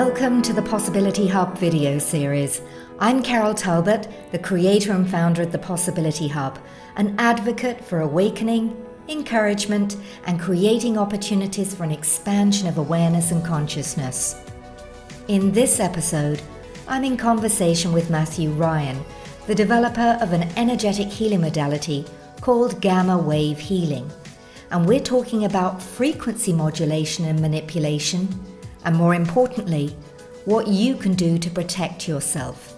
Welcome to the Possibility Hub video series. I'm Carol Talbot, the creator and founder of the Possibility Hub, an advocate for awakening, encouragement, and creating opportunities for an expansion of awareness and consciousness. In this episode, I'm in conversation with Matthew Ryan, the developer of an energetic healing modality called Gamma Wave Healing. And we're talking about frequency modulation and manipulation, and more importantly, what you can do to protect yourself.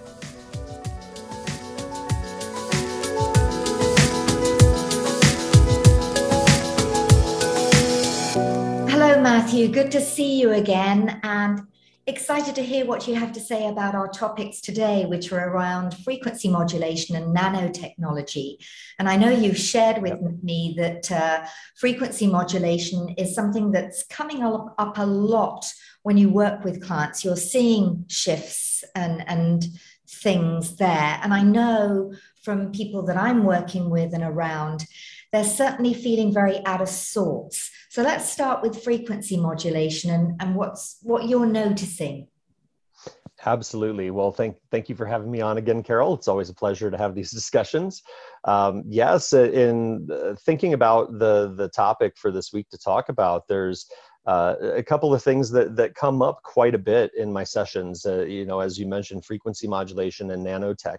Hello, Matthew. Good to see you again, and excited to hear what you have to say about our topics today, which are around frequency modulation and nanotechnology. And I know you've shared with me that frequency modulation is something that's coming up a lot when you work with clients. You're seeing shifts and things there. And I know from people that I'm working with and around, they're certainly feeling very out of sorts. So let's start with frequency modulation and what you're noticing. Absolutely. Well, thank you for having me on again, Carol. It's always a pleasure to have these discussions. Yes, in thinking about the topic for this week to talk about, there's a couple of things that come up quite a bit in my sessions. As you mentioned, frequency modulation and nanotech.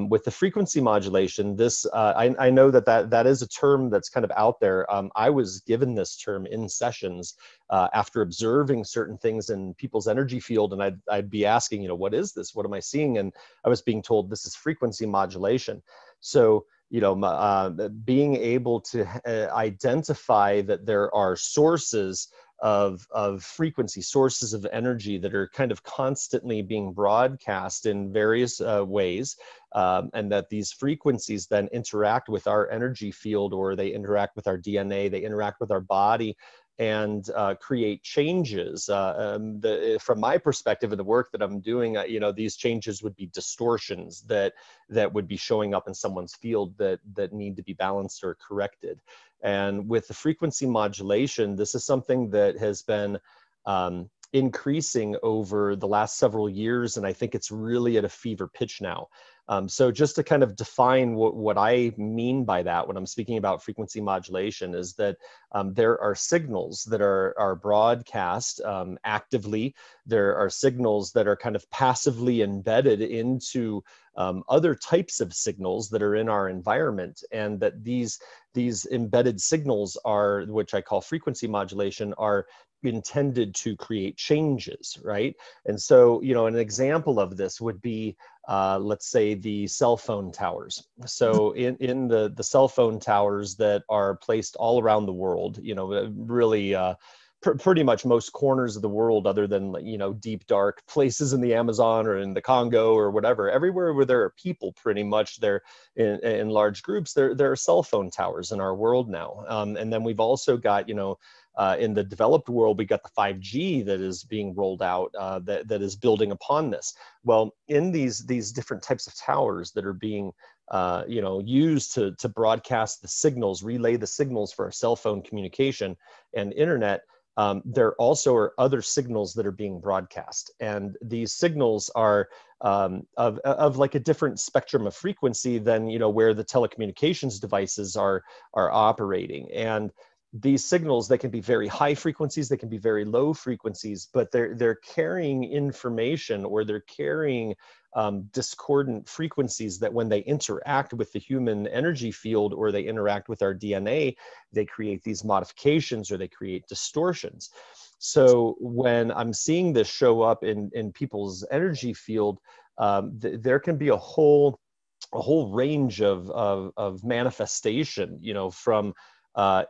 With the frequency modulation, this I know that is a term that's kind of out there. I was given this term in sessions after observing certain things in people's energy field, and I'd be asking, what is this? What am I seeing? And I was being told this is frequency modulation. So being able to identify that there are sources of frequency, sources of energy that are kind of constantly being broadcast in various ways, and that these frequencies then interact with our energy field, or they interact with our DNA, they interact with our body, and create changes. From my perspective of the work that I'm doing, these changes would be distortions that would be showing up in someone's field that need to be balanced or corrected. And with the frequency modulation, this is something that has been increasing over the last several years, and I think it's really at a fever pitch now. So just to kind of define what I mean by that when I'm speaking about frequency modulation is that there are signals that are broadcast actively. There are signals that are kind of passively embedded into other types of signals that are in our environment, and that these embedded signals are, which I call frequency modulation, are intended to create changes, right? And so, an example of this would be, let's say, the cell phone towers. So in the cell phone towers that are placed all around the world, really pretty much most corners of the world, other than, deep, dark places in the Amazon or in the Congo or whatever, everywhere where there are people, pretty much there in large groups, there are cell phone towers in our world now. And then we've also got, in the developed world, we got the 5G that is being rolled out that is building upon this. Well, in these different types of towers that are being used to broadcast the signals, relay the signals for our cell phone communication and internet, there also are other signals that are being broadcast. And these signals are of like a different spectrum of frequency than, where the telecommunications devices are operating. And these signals, they can be very high frequencies, they can be very low frequencies, but they're carrying information, or they're carrying discordant frequencies that when they interact with the human energy field, or they interact with our DNA, they create these modifications, or they create distortions. So when I'm seeing this show up in people's energy field, there can be a whole range of manifestation, from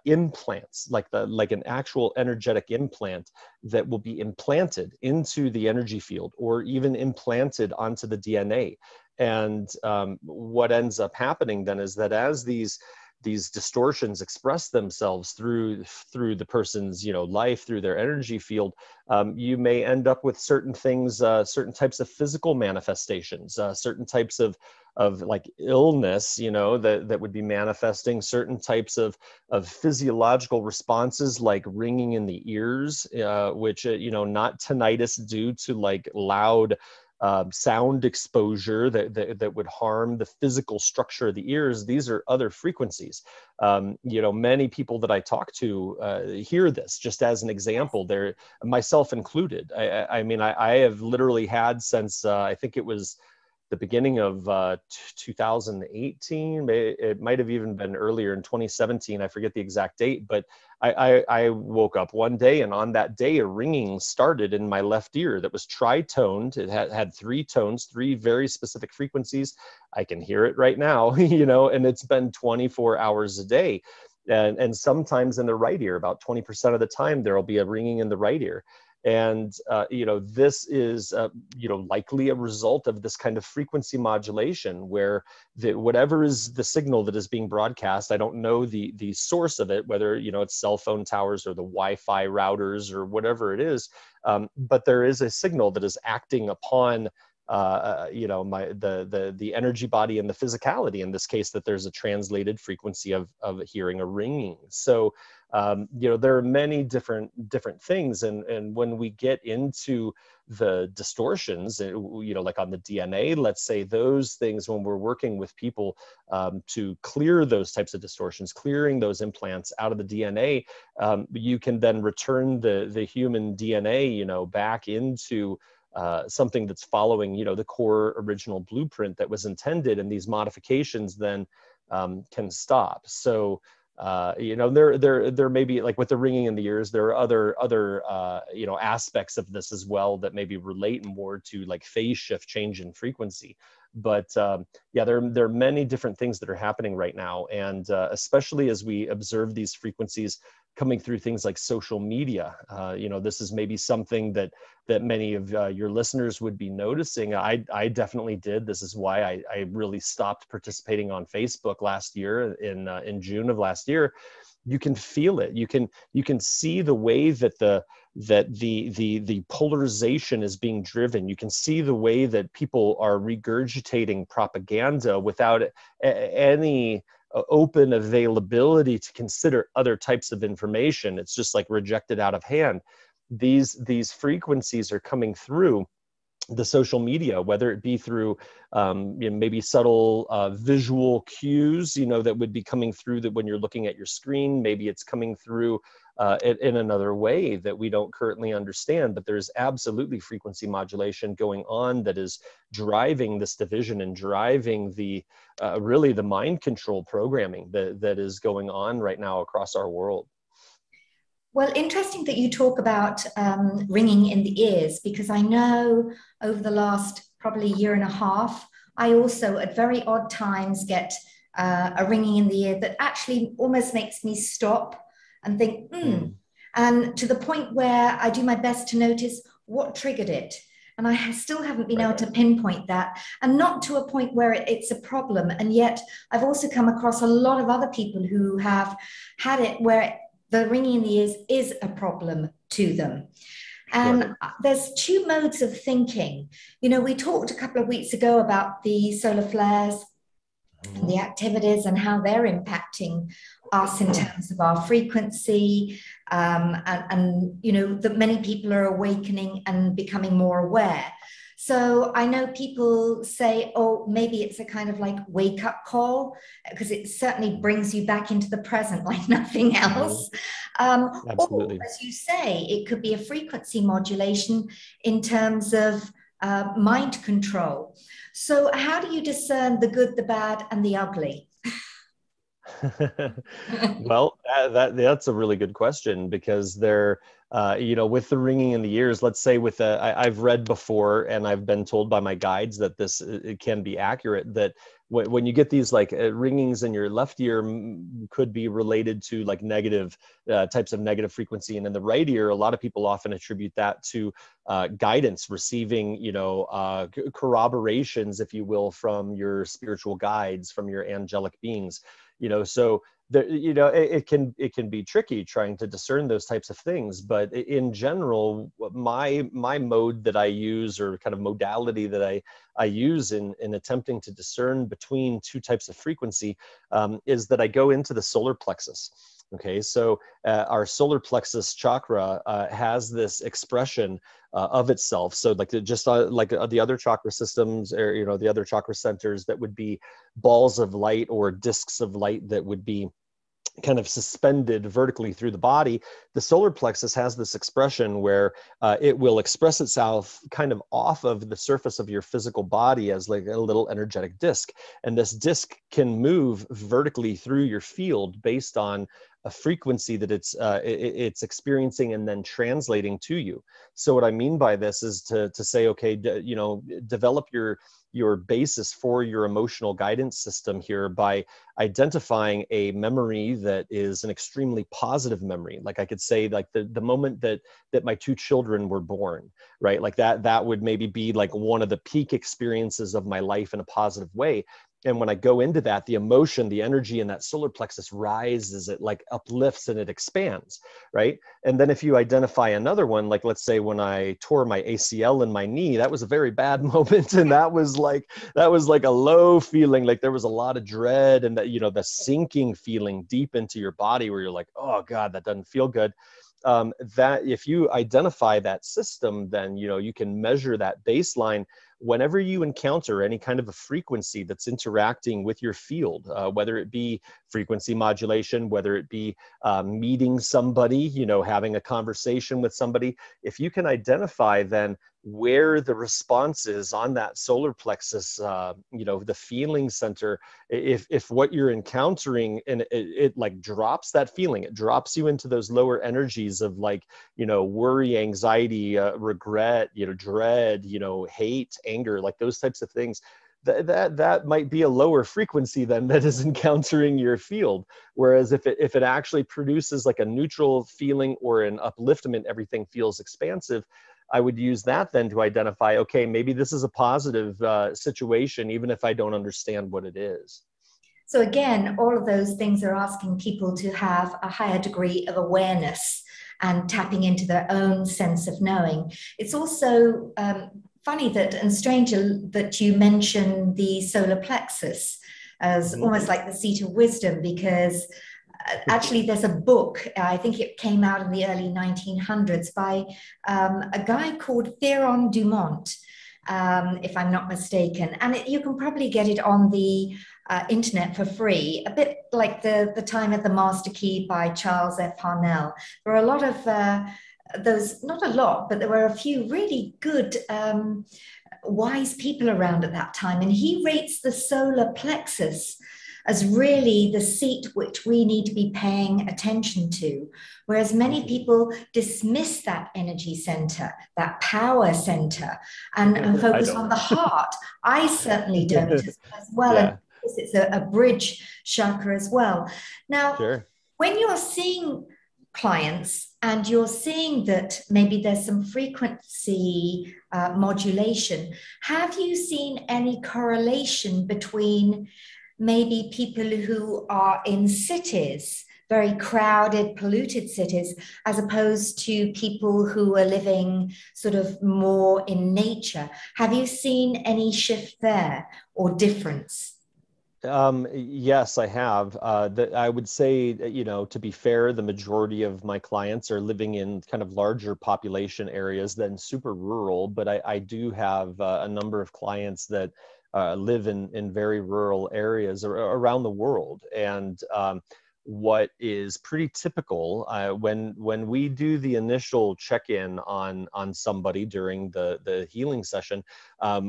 implants, like an actual energetic implant that will be implanted into the energy field, or even implanted onto the DNA. And what ends up happening then is that as these these distortions express themselves through the person's, you know, life, through their energy field, you may end up with certain things, certain types of physical manifestations, certain types of like illness, you know, that would be manifesting, certain types of physiological responses like ringing in the ears, which, you know, not tinnitus due to like loud sound exposure that would harm the physical structure of the ears. These are other frequencies. You know, many people that I talk to hear this. Just as an example, there, myself included. I mean, I have literally had since I think it was the beginning of 2018. It might have even been earlier in 2017. I forget the exact date, but I woke up one day, and on that day, a ringing started in my left ear that was tri-toned. It had three tones, three very specific frequencies. I can hear it right now, you know, and it's been 24 hours a day. And sometimes in the right ear, about 20% of the time, there'll be a ringing in the right ear. And, you know, this is, you know, likely a result of this kind of frequency modulation where whatever is the signal that is being broadcast, I don't know the source of it, whether, you know, it's cell phone towers or the Wi-Fi routers or whatever it is. But there is a signal that is acting upon you know, the energy body and the physicality, in this case, that there's a translated frequency of hearing a ringing. So, you know, there are many different things. And when we get into the distortions, you know, like on the DNA, let's say those things, when we're working with people to clear those types of distortions, clearing those implants out of the DNA, you can then return the human DNA, you know, back into something that's following, you know, the core original blueprint that was intended, and these modifications then can stop. So, you know, there may be, like with the ringing in the ears, there are other you know, aspects of this as well that maybe relate more to like phase shift, change in frequency. But yeah, there are many different things that are happening right now, and especially as we observe these frequencies coming through things like social media. You know, this is maybe something that many of your listeners would be noticing. I definitely did. This is why I really stopped participating on Facebook last year, in June of last year. You can feel it. You can see the way that the polarization is being driven. You can see the way that people are regurgitating propaganda without any open availability to consider other types of information. It's just like rejected out of hand. These frequencies are coming through the social media, whether it be through you know, maybe subtle visual cues, you know, that would be coming through that when you're looking at your screen. Maybe it's coming through in another way that we don't currently understand, but there's absolutely frequency modulation going on that is driving this division and driving the really the mind control programming that is going on right now across our world. Well, interesting that you talk about ringing in the ears, because I know over the last probably year and a half, I also at very odd times get a ringing in the ear that actually almost makes me stop and think, and to the point where I do my best to notice what triggered it. And I still haven't been able to pinpoint that, and not to a point where it's a problem. And yet I've also come across a lot of other people who have had it where the ringing in the ears is a problem to them. And there's two modes of thinking. You know, we talked a couple of weeks ago about the solar flares and the activities and how they're impacting us in terms of our frequency, and you know, that many people are awakening and becoming more aware. So I know people say, oh, maybe it's a kind of like wake up call, because it certainly brings you back into the present like nothing else. Absolutely. Or, as you say, it could be a frequency modulation in terms of mind control. So how do you discern the good, the bad, and the ugly? Well, that's a really good question, because they're, you know, with the ringing in the ears, let's say with I've read before, and I've been told by my guides that this it can be accurate, that when you get these like ringings in your left ear, could be related to like negative types of negative frequency, and in the right ear, a lot of people often attribute that to guidance, receiving, you know, corroborations, if you will, from your spiritual guides, from your angelic beings. You know, so it can be tricky trying to discern those types of things. But in general, my mode that I use, or kind of modality that I use in attempting to discern between two types of frequency, is that I go into the solar plexus. Okay, so our solar plexus chakra has this expression of itself. So like the other chakra systems, or the other chakra centers, that would be balls of light or discs of light that would be kind of suspended vertically through the body. The solar plexus has this expression where it will express itself kind of off of the surface of your physical body as like a little energetic disc. And this disc can move vertically through your field based on a frequency that it's experiencing and then translating to you. So what I mean by this is to say, okay, develop your basis for your emotional guidance system here by identifying a memory that is an extremely positive memory. Like I could say, like the moment that my two children were born, right? Like that would maybe be like one of the peak experiences of my life in a positive way. And when I go into that, the emotion, the energy in that solar plexus rises, it like uplifts and it expands, right? And then if you identify another one, like let's say when I tore my ACL in my knee, that was a very bad moment. And that was like a low feeling, like there was a lot of dread, and that, the sinking feeling deep into your body where you're like, oh God, that doesn't feel good. That if you identify that system, then, you can measure that baseline whenever you encounter any kind of a frequency that's interacting with your field, whether it be frequency modulation, whether it be meeting somebody, having a conversation with somebody. If you can identify then where the response is on that solar plexus, the feeling center, if what you're encountering, and it like drops that feeling, it drops you into those lower energies of like, worry, anxiety, regret, dread, hate, anger, like those types of things, that might be a lower frequency than that is encountering your field. Whereas if it actually produces like a neutral feeling or an upliftment, everything feels expansive, I would use that then to identify, okay, maybe this is a positive situation, even if I don't understand what it is. So again, all of those things are asking people to have a higher degree of awareness and tapping into their own sense of knowing. It's also funny and strange that you mention the solar plexus as almost like the seat of wisdom, because actually there's a book, I think it came out in the early 1900s by a guy called Theron Dumont, if I'm not mistaken. And you can probably get it on the internet for free, a bit like the Time of the Master Key by Charles F. Harnell. There are a lot of those, not a lot, but there were a few really good wise people around at that time. And he rates the solar plexus as really the seat which we need to be paying attention to. Whereas many people dismiss that energy center, that power center, and focus on the heart. I certainly don't as well. Yeah. And it's a bridge chakra as well. Now, sure. When you're seeing clients and you're seeing that maybe there's some frequency modulation, have you seen any correlation between maybe people who are in cities, very crowded, polluted cities, as opposed to people who are living sort of more in nature? Have you seen any shift there or difference? Yes, I have. I would say, to be fair, the majority of my clients are living in kind of larger population areas than super rural, but I do have a number of clients that live in very rural areas around the world. And what is pretty typical when we do the initial check-in on somebody during the healing session,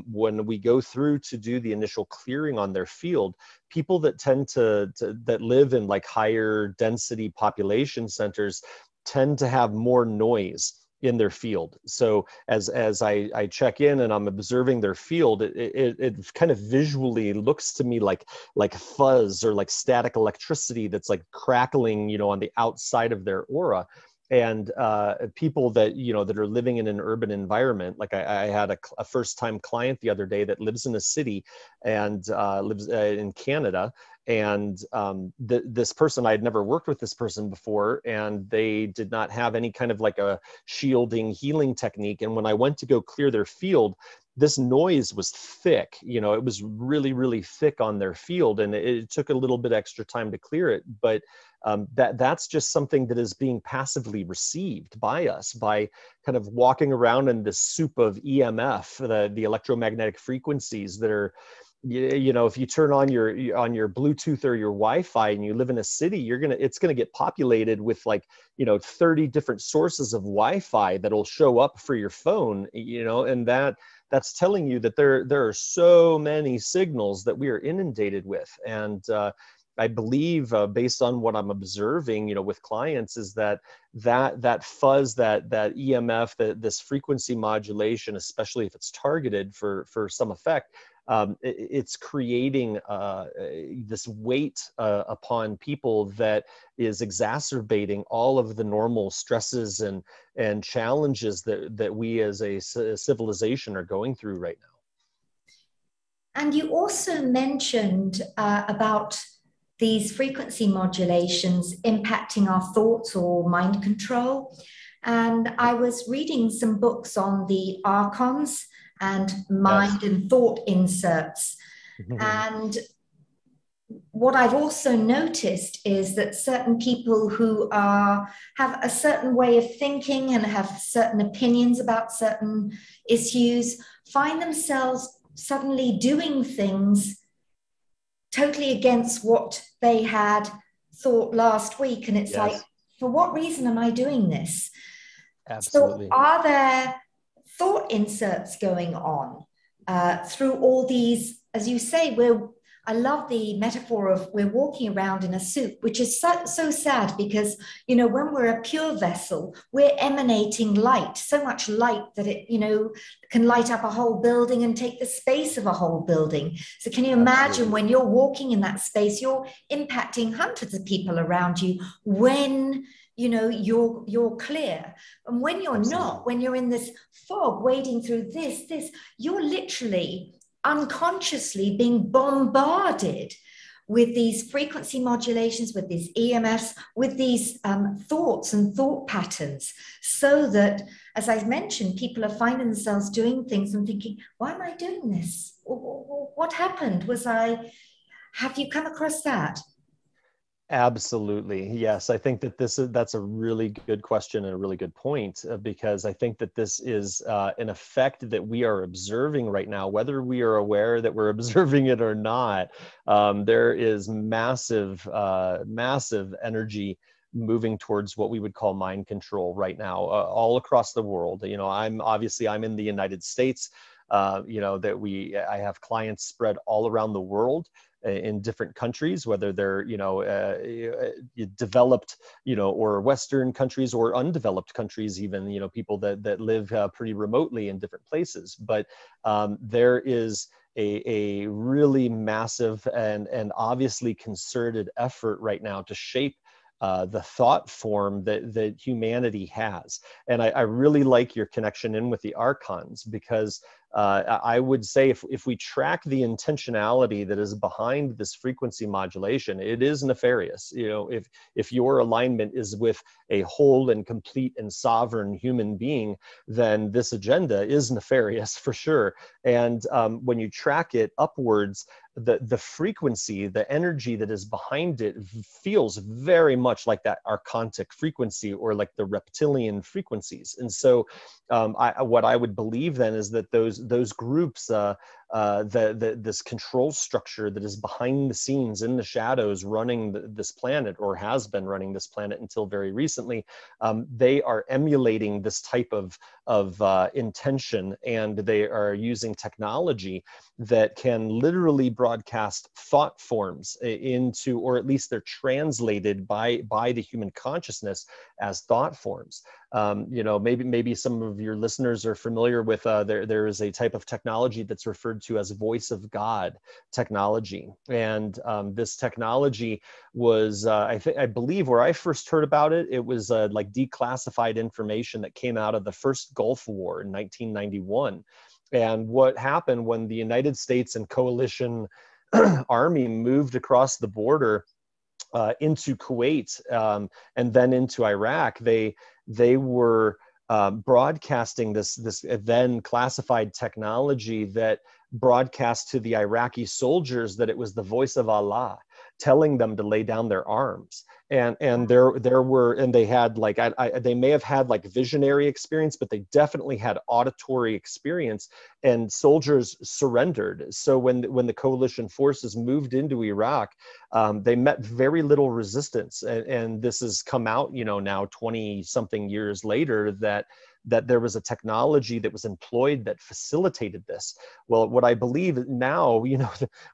when we go through to do the initial clearing on their field, people that tend that live in like higher density population centers tend to have more noise in their field. So as I check in and I'm observing their field, it kind of visually looks to me like fuzz or like static electricity that's like crackling, on the outside of their aura. And people that that are living in an urban environment, like I had a first-time client the other day that lives in a city and lives in Canada. And this person, I had never worked with this person before, and they did not have any kind of like a shielding healing technique. And when I went to go clear their field, this noise was thick. It was really, really thick on their field, and it took a little bit extra time to clear it. But that's just something that is being passively received by us by kind of walking around in this soup of EMF, the electromagnetic frequencies that are, if you turn on your Bluetooth or your Wi-Fi and you live in a city, it's gonna get populated with 30 different sources of Wi-Fi that'll show up for your phone, and that's telling you that there are so many signals that we are inundated with. And I believe, based on what I'm observing, with clients, is that fuzz, that EMF, this frequency modulation, especially if it's targeted for some effect, it's creating this weight upon people that is exacerbating all of the normal stresses and challenges that we as a civilization are going through right now. And you also mentioned about these frequency modulations impacting our thoughts or mind control. And I was reading some books on the archons and mind and thought inserts. And what I've also noticed is that certain people who have a certain way of thinking and have certain opinions about certain issues find themselves suddenly doing things totally against what they had thought last week. And it's like, for what reason am I doing this? Absolutely. So are there thought inserts going on through all these, as you say, I love the metaphor of we're walking around in a soup, which is so sad because, when we're a pure vessel, we're emanating light, so much light that it, can light up a whole building and take the space of a whole building. So can you imagine when you're walking in that space, you're impacting hundreds of people around you when you're clear. And when you're not, when you're in this fog wading through this, you're literally unconsciously being bombarded with these frequency modulations, with these EMFs, with these thoughts and thought patterns, so that, as I mentioned, people are finding themselves doing things and thinking, why am I doing this? What happened? Have you come across that? Absolutely. Yes. I think that that's a really good question and a really good point, because I think that this is an effect that we are observing right now, whether we are aware that we're observing it or not. There is massive energy moving towards what we would call mind control right now, all across the world. I'm in the United States. I have clients spread all around the world, in different countries, whether they're developed or Western countries or undeveloped countries, even people that live pretty remotely in different places. But there is a really massive and obviously concerted effort right now to shape the thought form that humanity has. And I really like your connection in with the archons, because I would say if we track the intentionality that is behind this frequency modulation, it is nefarious. If your alignment is with a whole and complete and sovereign human being, then this agenda is nefarious for sure. And when you track it upwards, the frequency, the energy that is behind it feels very much like that archontic frequency, or like the reptilian frequencies. And so what I would believe then is that those groups, this control structure that is behind the scenes in the shadows running this planet, or has been running this planet until very recently, they are emulating this type of intention, and they are using technology that can literally broadcast thought forms into, or at least they're translated by the human consciousness as thought forms. Maybe some of your listeners are familiar with there is a type of technology that's referred to as voice of God technology. And this technology was, I believe where I first heard about it, it was like declassified information that came out of the first Gulf War in 1991. And what happened when the United States and coalition army moved across the border into Kuwait, and then into Iraq, they were broadcasting this then classified technology that broadcast to the Iraqi soldiers that it was the voice of Allah telling them to lay down their arms. And they had like, they may have had like visionary experience, but they definitely had auditory experience, and soldiers surrendered. So when the coalition forces moved into Iraq, they met very little resistance. And this has come out, now 20 something years later, that there was a technology that was employed that facilitated this. Well, what I believe now,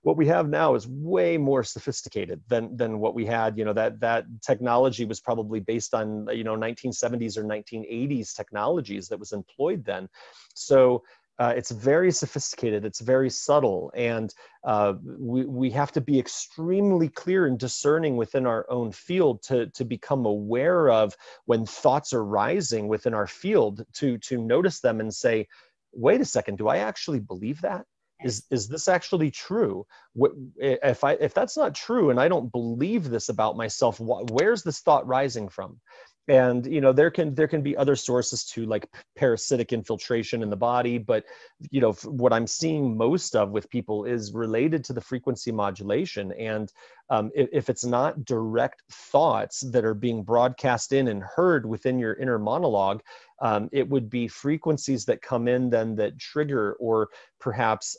what we have now is way more sophisticated than what we had. That technology was probably based on 1970s or 1980s technologies that was employed then. So it's very sophisticated, it's very subtle, and we have to be extremely clear and discerning within our own field to become aware of when thoughts are rising within our field, to notice them and say, wait a second, do I actually believe that? Is this actually true? If that's not true and I don't believe this about myself, where's this thought rising from? And there can be other sources too, like parasitic infiltration in the body, but what I'm seeing most of with people is related to the frequency modulation. And if it's not direct thoughts that are being broadcast in and heard within your inner monologue, it would be frequencies that come in then that trigger, or perhaps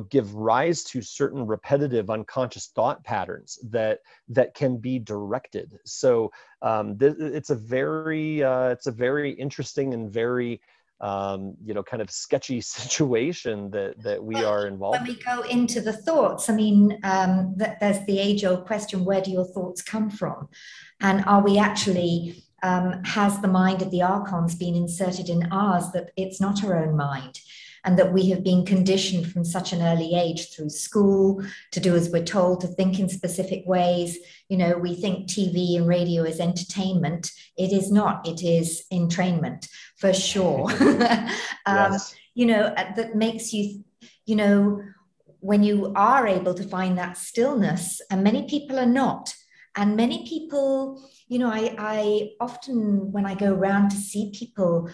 give rise to certain repetitive unconscious thought patterns that can be directed. So it's a very interesting and very kind of sketchy situation that we are involved in. When we go into the thoughts, I mean, there's the age-old question: where do your thoughts come from, and are we actually has the mind of the archons been inserted in ours, that it's not our own mind, and that we have been conditioned from such an early age through school to do as we're told, to think in specific ways. We think TV and radio is entertainment. It is not. It is entrainment, for sure. Yes. That makes you, when you are able to find that stillness, and many people are not. And many people, I often, when I go around to see people,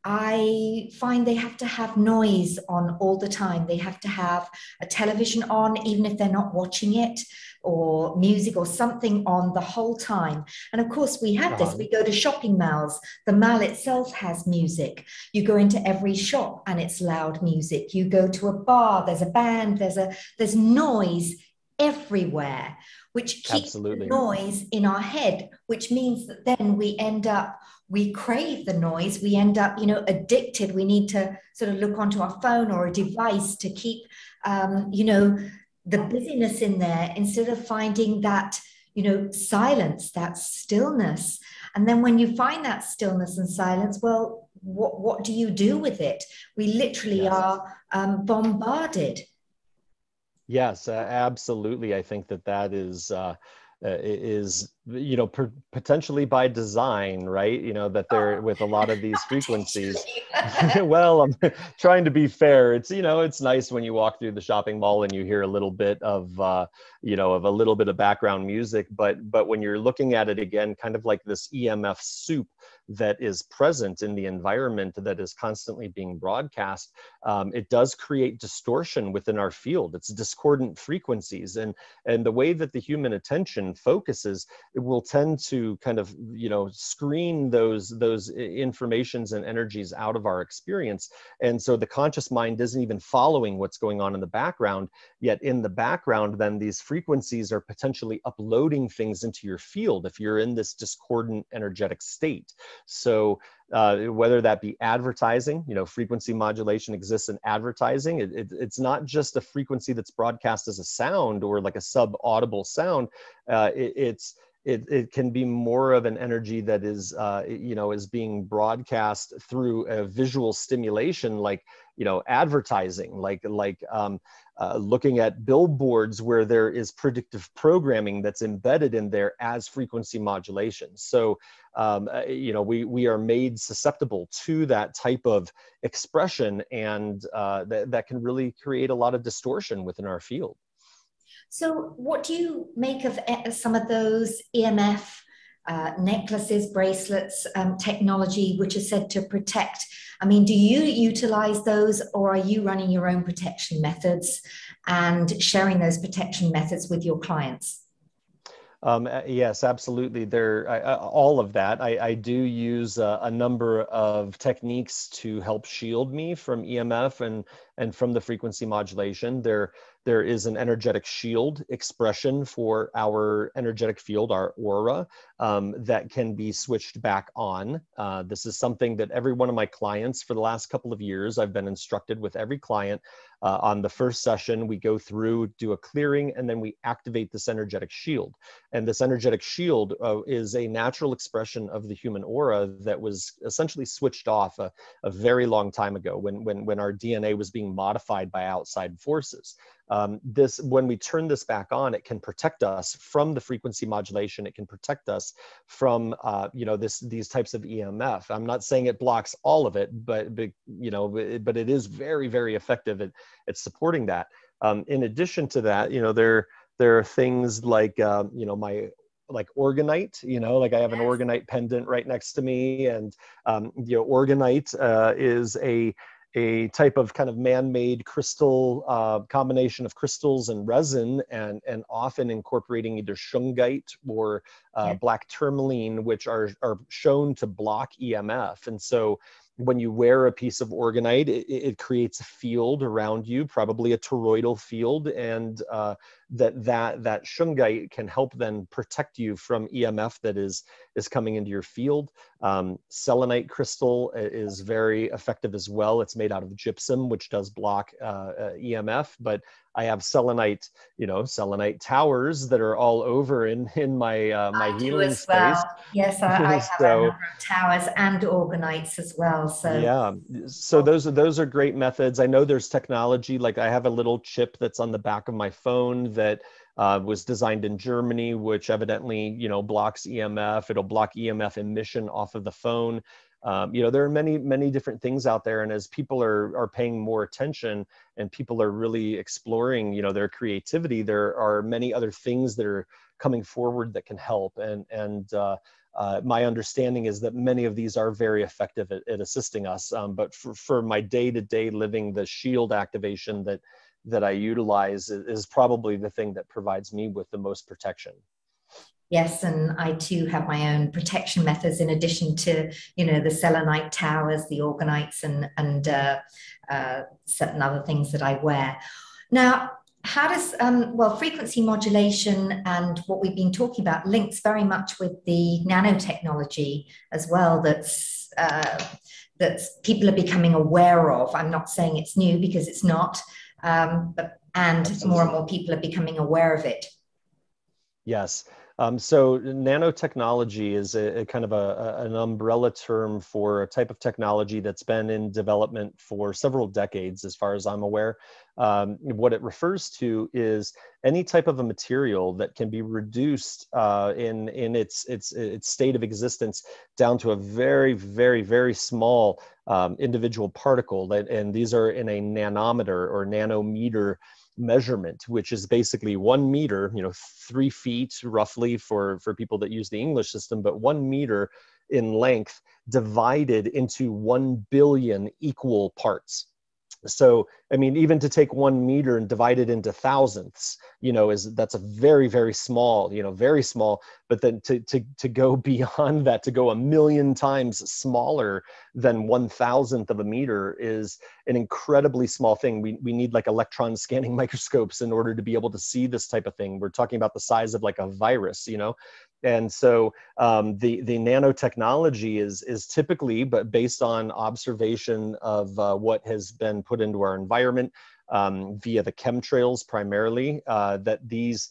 I find they have to have noise on all the time. They have to have a television on, even if they're not watching it, or music or something on the whole time. And of course, we have this. We go to shopping malls. The mall itself has music. You go into every shop and it's loud music. You go to a bar, there's a band, there's noise everywhere, which keeps the noise in our head, which means that then we crave the noise. We end up, addicted. We need to sort of look onto our phone or a device to keep, the busyness in there, instead of finding that, silence, that stillness. And then when you find that stillness and silence, well, what do you do with it? We literally are bombarded. Yes, absolutely. I think that is potentially by design, right? That they're with a lot of these frequencies. Well, I'm trying to be fair. It's it's nice when you walk through the shopping mall and you hear a little bit of of a little bit of background music, but when you're looking at it again, kind of like this EMF soup that is present in the environment that is constantly being broadcast, it does create distortion within our field. It's discordant frequencies, and the way that the human attention focuses, it will tend to kind of screen those informations and energies out of our experience. And so the conscious mind isn't even following what's going on in the background, yet in the background then these frequencies are potentially uploading things into your field if you're in this discordant energetic state. So whether that be advertising, frequency modulation exists in advertising. It's not just a frequency that's broadcast as a sound or like a sub-audible sound. It can be more of an energy that is, is being broadcast through a visual stimulation, like, advertising, like looking at billboards where there is predictive programming that's embedded in there as frequency modulation. So, we are made susceptible to that type of expression, and that can really create a lot of distortion within our field. So, what do you make of some of those EMF necklaces, bracelets, technology, which is said to protect? I mean, do you utilize those, or are you running your own protection methods and sharing those protection methods with your clients? Yes, absolutely. All of that. I do use a number of techniques to help shield me from EMF and from the frequency modulation. There is an energetic shield expression for our energetic field, our aura, that can be switched back on. This is something that every one of my clients for the last couple of years, I've been instructed with every client. On the first session, we go through, do a clearing, and then we activate this energetic shield. And this energetic shield is a natural expression of the human aura that was essentially switched off a very long time ago when our DNA was being modified by outside forces. When we turn this back on, it can protect us from the frequency modulation. It can protect us from these types of EMF. I'm not saying it blocks all of it, but it is very, very effective at supporting that. In addition to that, there are things like my organite, like I have an organite pendant right next to me, and organite is a type of kind of man-made crystal, combination of crystals and resin, and often incorporating either shungite or black tourmaline, which are shown to block EMF. And so when you wear a piece of organite, it creates a field around you, probably a toroidal field, and that shungite can help then protect you from EMF that is coming into your field. Selenite crystal is very effective as well. It's made out of gypsum, which does block EMF, but I have selenite towers that are all over in my my healing space. Well. Yes, I have a So number of towers and organites as well. So yeah, so those are great methods. I know there's technology, like I have a little chip that's on the back of my phone that was designed in Germany, which evidently blocks EMF. It'll block EMF emission off of the phone. There are many different things out there, and as people are paying more attention and people are really exploring their creativity, there are many other things that are coming forward that can help. And my understanding is that many of these are very effective at assisting us. But for my day-to-day living, the shield activation that I utilize is probably the thing that provides me with the most protection. yes, and I too have my own protection methods in addition to the selenite towers, the organites, and certain other things that I wear. Now, how does frequency modulation and what we've been talking about links very much with the nanotechnology as well, that people are becoming aware of. I'm not saying it's new, because it's not, but more and more people are becoming aware of it. Yes. So nanotechnology is a kind of an umbrella term for a type of technology that's been in development for several decades, as far as I'm aware. What it refers to is any type of a material that can be reduced in its state of existence down to a very, very, very small individual particle. And these are in a nanometer or nanometer measurement, which is basically 1 meter, 3 feet roughly for people that use the English system, but 1 meter in length divided into 1 billion equal parts. So, I mean, even to take 1 meter and divide it into thousandths, that's a very, very small, very small. But then to go beyond that, to go a million times smaller than 1,000th of a meter is an incredibly small thing. We need like electron scanning microscopes in order to be able to see this type of thing. We're talking about the size of like a virus, And so the nanotechnology is typically, but based on observation of what has been put into our environment via the chemtrails primarily, that these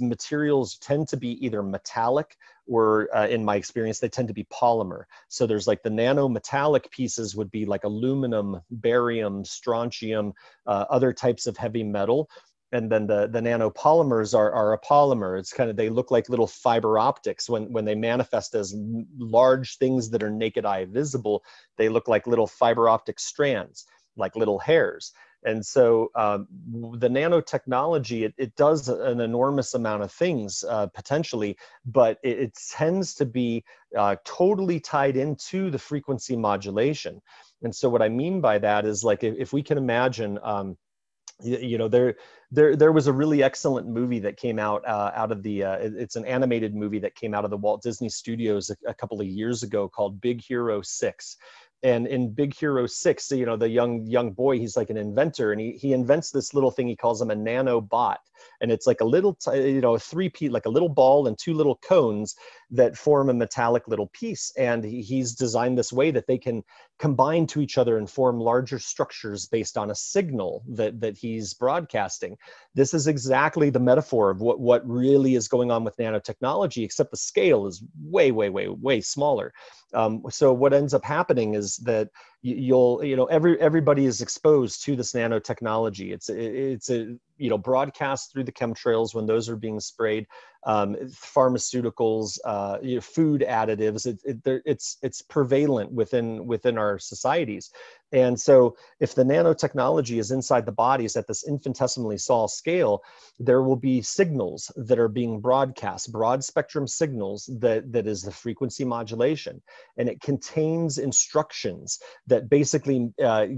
materials tend to be either metallic or, in my experience, they tend to be polymer. So there's like the nanometallic pieces would be like aluminum, barium, strontium, other types of heavy metal. And then the nanopolymers are a polymer. It's kind of, they look like little fiber optics when they manifest as large things that are naked eye visible. They look like little fiber optic strands, like little hairs. And so the nanotechnology, it does an enormous amount of things potentially, but it tends to be totally tied into the frequency modulation. And so what I mean by that is, like, if we can imagine, you know, there was a really excellent movie that came out out of the it's an animated movie that came out of the Walt Disney Studios a couple of years ago called Big Hero 6. And in Big Hero 6, you know, the young boy, he's like an inventor, and he invents this little thing. He calls him a nanobot, and it's like a little, you know, a three-piece, like a little ball and two little cones that form a metallic little piece. And he's designed this way that they can combine to each other and form larger structures based on a signal that he's broadcasting. This is exactly the metaphor of what really is going on with nanotechnology, except the scale is way smaller. So what ends up happening is that everybody is exposed to this nanotechnology. It's a broadcast through the chemtrails when those are being sprayed, pharmaceuticals, food additives. It's prevalent within our societies. And so if the nanotechnology is inside the bodies at this infinitesimally small scale, there will be signals that are being broadcast, broad spectrum signals that is the frequency modulation. And it contains instructions that basically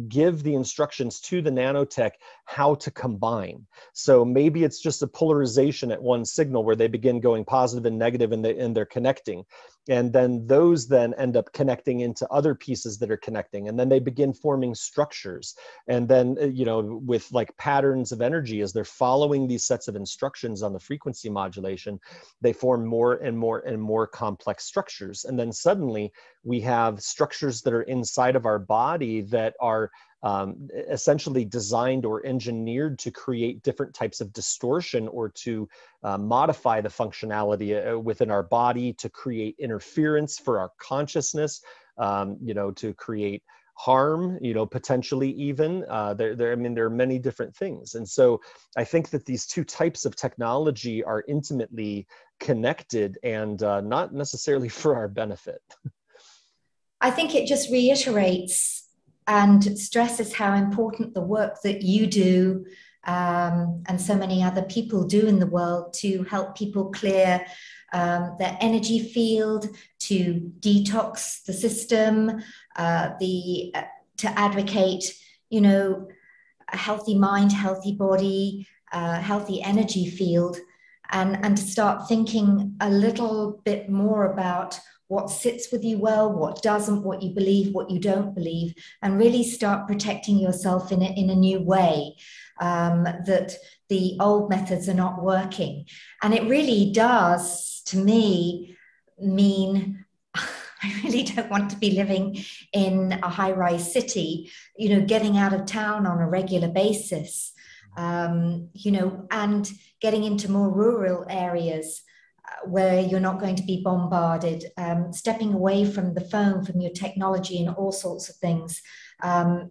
give the instructions to the nanotech how to combine. So maybe it's just a polarization at one signal where they begin going positive and negative, and they're connecting. And then those then end up connecting into other pieces that are connecting. And then they begin forming structures. And then, with like patterns of energy, as they're following these sets of instructions on the frequency modulation, they form more and more and more complex structures. And then suddenly we have structures that are inside of our body that are essentially designed or engineered to create different types of distortion, or to modify the functionality within our body, to create interference for our consciousness, to create harm, potentially even. There are many different things. And so I think that these two types of technology are intimately connected, and not necessarily for our benefit. I think it just reiterates and stresses how important the work that you do and so many other people do in the world to help people clear their energy field, to detox the system, to advocate, a healthy mind, healthy body, healthy energy field, and to start thinking a little bit more about what sits with you well, what doesn't, what you believe, what you don't believe, and really start protecting yourself in a new way, that the old methods are not working. And it really does, to me, mean I really don't want to be living in a high-rise city, getting out of town on a regular basis, and getting into more rural areas where you're not going to be bombarded, stepping away from the phone, from your technology and all sorts of things,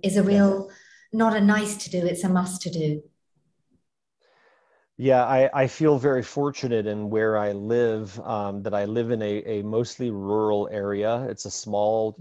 is a real, not a nice to do, it's a must to do. Yeah, I feel very fortunate in where I live, that I live in a mostly rural area. It's a small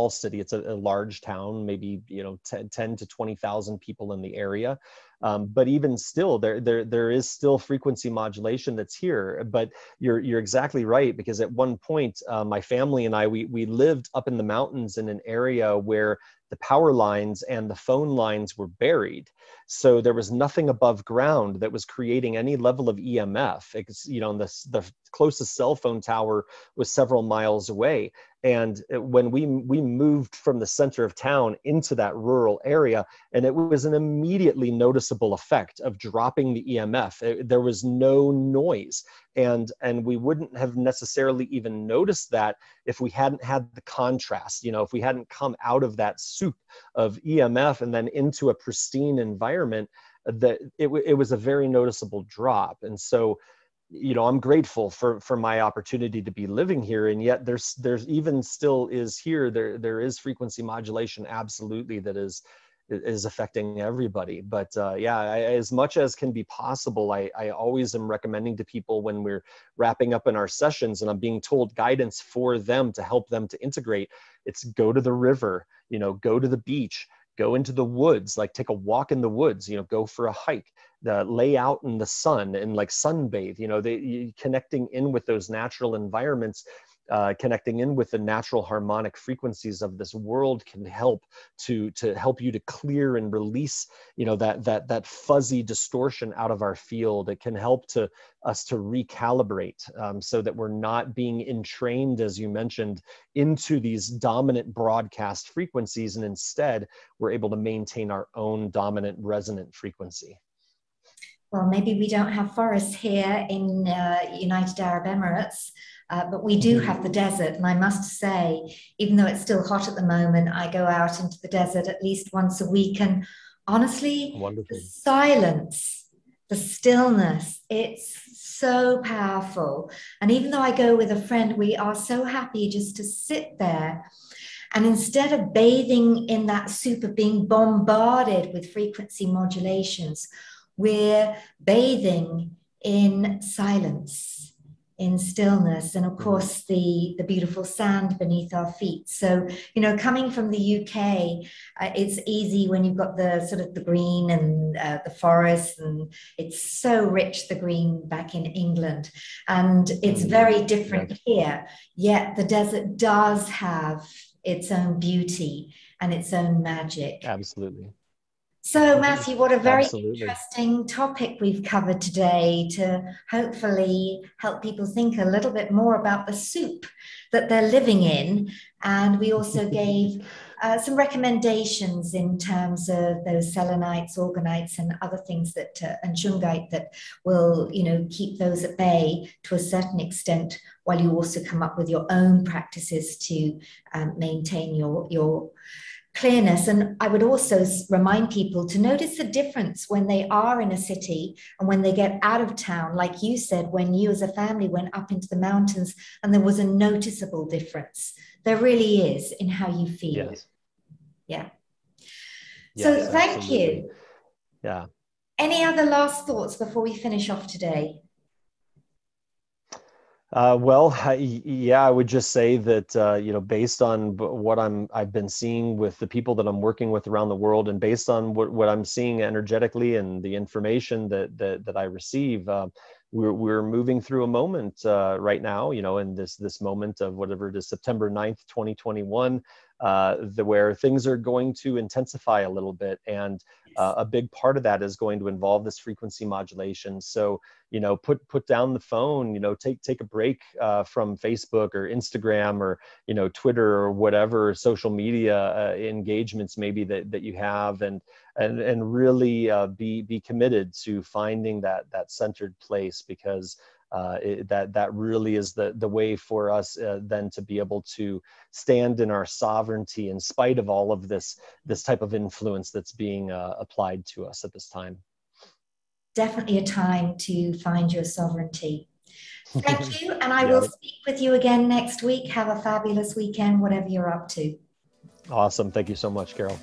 city. It's a large town, maybe, 10 to 20,000 people in the area. But even still, there is still frequency modulation that's here. But you're exactly right, because at one point, my family and I, we lived up in the mountains in an area where the power lines and the phone lines were buried. So there was nothing above ground that was creating any level of EMF. The closest cell phone tower was several miles away. And when we moved from the center of town into that rural area, and it was an immediately noticeable effect of dropping the EMF. There was no noise. And we wouldn't have necessarily even noticed that if we hadn't had the contrast, if we hadn't come out of that soup of EMF and then into a pristine environment, that it was a very noticeable drop. And so, I'm grateful for my opportunity to be living here. And yet there's even still is here, there is frequency modulation, absolutely, that is affecting everybody. But as much as can be possible, I always am recommending to people when we're wrapping up in our sessions and I'm being told guidance for them to help them to integrate, it's go to the river, go to the beach, go into the woods, like take a walk in the woods, go for a hike, lay out in the sun and like sunbathe, connecting in with those natural environments, connecting in with the natural harmonic frequencies of this world can help to help you to clear and release, that fuzzy distortion out of our field. It can help us to recalibrate, so that we're not being entrained, as you mentioned, into these dominant broadcast frequencies, and instead we're able to maintain our own dominant resonant frequency. Well, maybe we don't have forests here in United Arab Emirates, but we do have the desert. And I must say, even though it's still hot at the moment, I go out into the desert at least once a week. And honestly, wonderful. The silence, the stillness, it's so powerful. And even though I go with a friend, we are so happy just to sit there. And instead of bathing in that soup of being bombarded with frequency modulations, we're bathing in silence, in stillness, and of course the beautiful sand beneath our feet. So, coming from the UK, it's easy when you've got the sort of the green and the forest, and it's so rich, the green back in England, and it's very different here. Yet the desert does have its own beauty and its own magic. Absolutely. So, Matthew, what a very interesting topic we've covered today to hopefully help people think a little bit more about the soup that they're living in. And we also gave some recommendations in terms of those selenites, organites, and other things and shungite that will, keep those at bay to a certain extent, while you also come up with your own practices to maintain your clearness. And I would also remind people to notice the difference when they are in a city and when they get out of town. Like you said, when you as a family went up into the mountains, and there was a noticeable difference. There really is in how you feel. Yes. Yeah. Yes, so thank absolutely. you. Yeah. Any other last thoughts before we finish off today? I would just say that, based on what I've been seeing with the people that I'm working with around the world, and based on what I'm seeing energetically and the information that I receive, we're moving through a moment right now, in this moment of whatever it is, September 9th, 2021, where things are going to intensify a little bit. And a big part of that is going to involve this frequency modulation. So, put down the phone, take a break from Facebook or Instagram or, Twitter or whatever social media engagements maybe that you have, and really be committed to finding that centered place, because that really is the way for us then to be able to stand in our sovereignty in spite of all of this type of influence that's being applied to us at this time. Definitely a time to find your sovereignty. Thank you, and I will speak with you again next week. Have a fabulous weekend, whatever you're up to. Awesome. Thank you so much, Carol.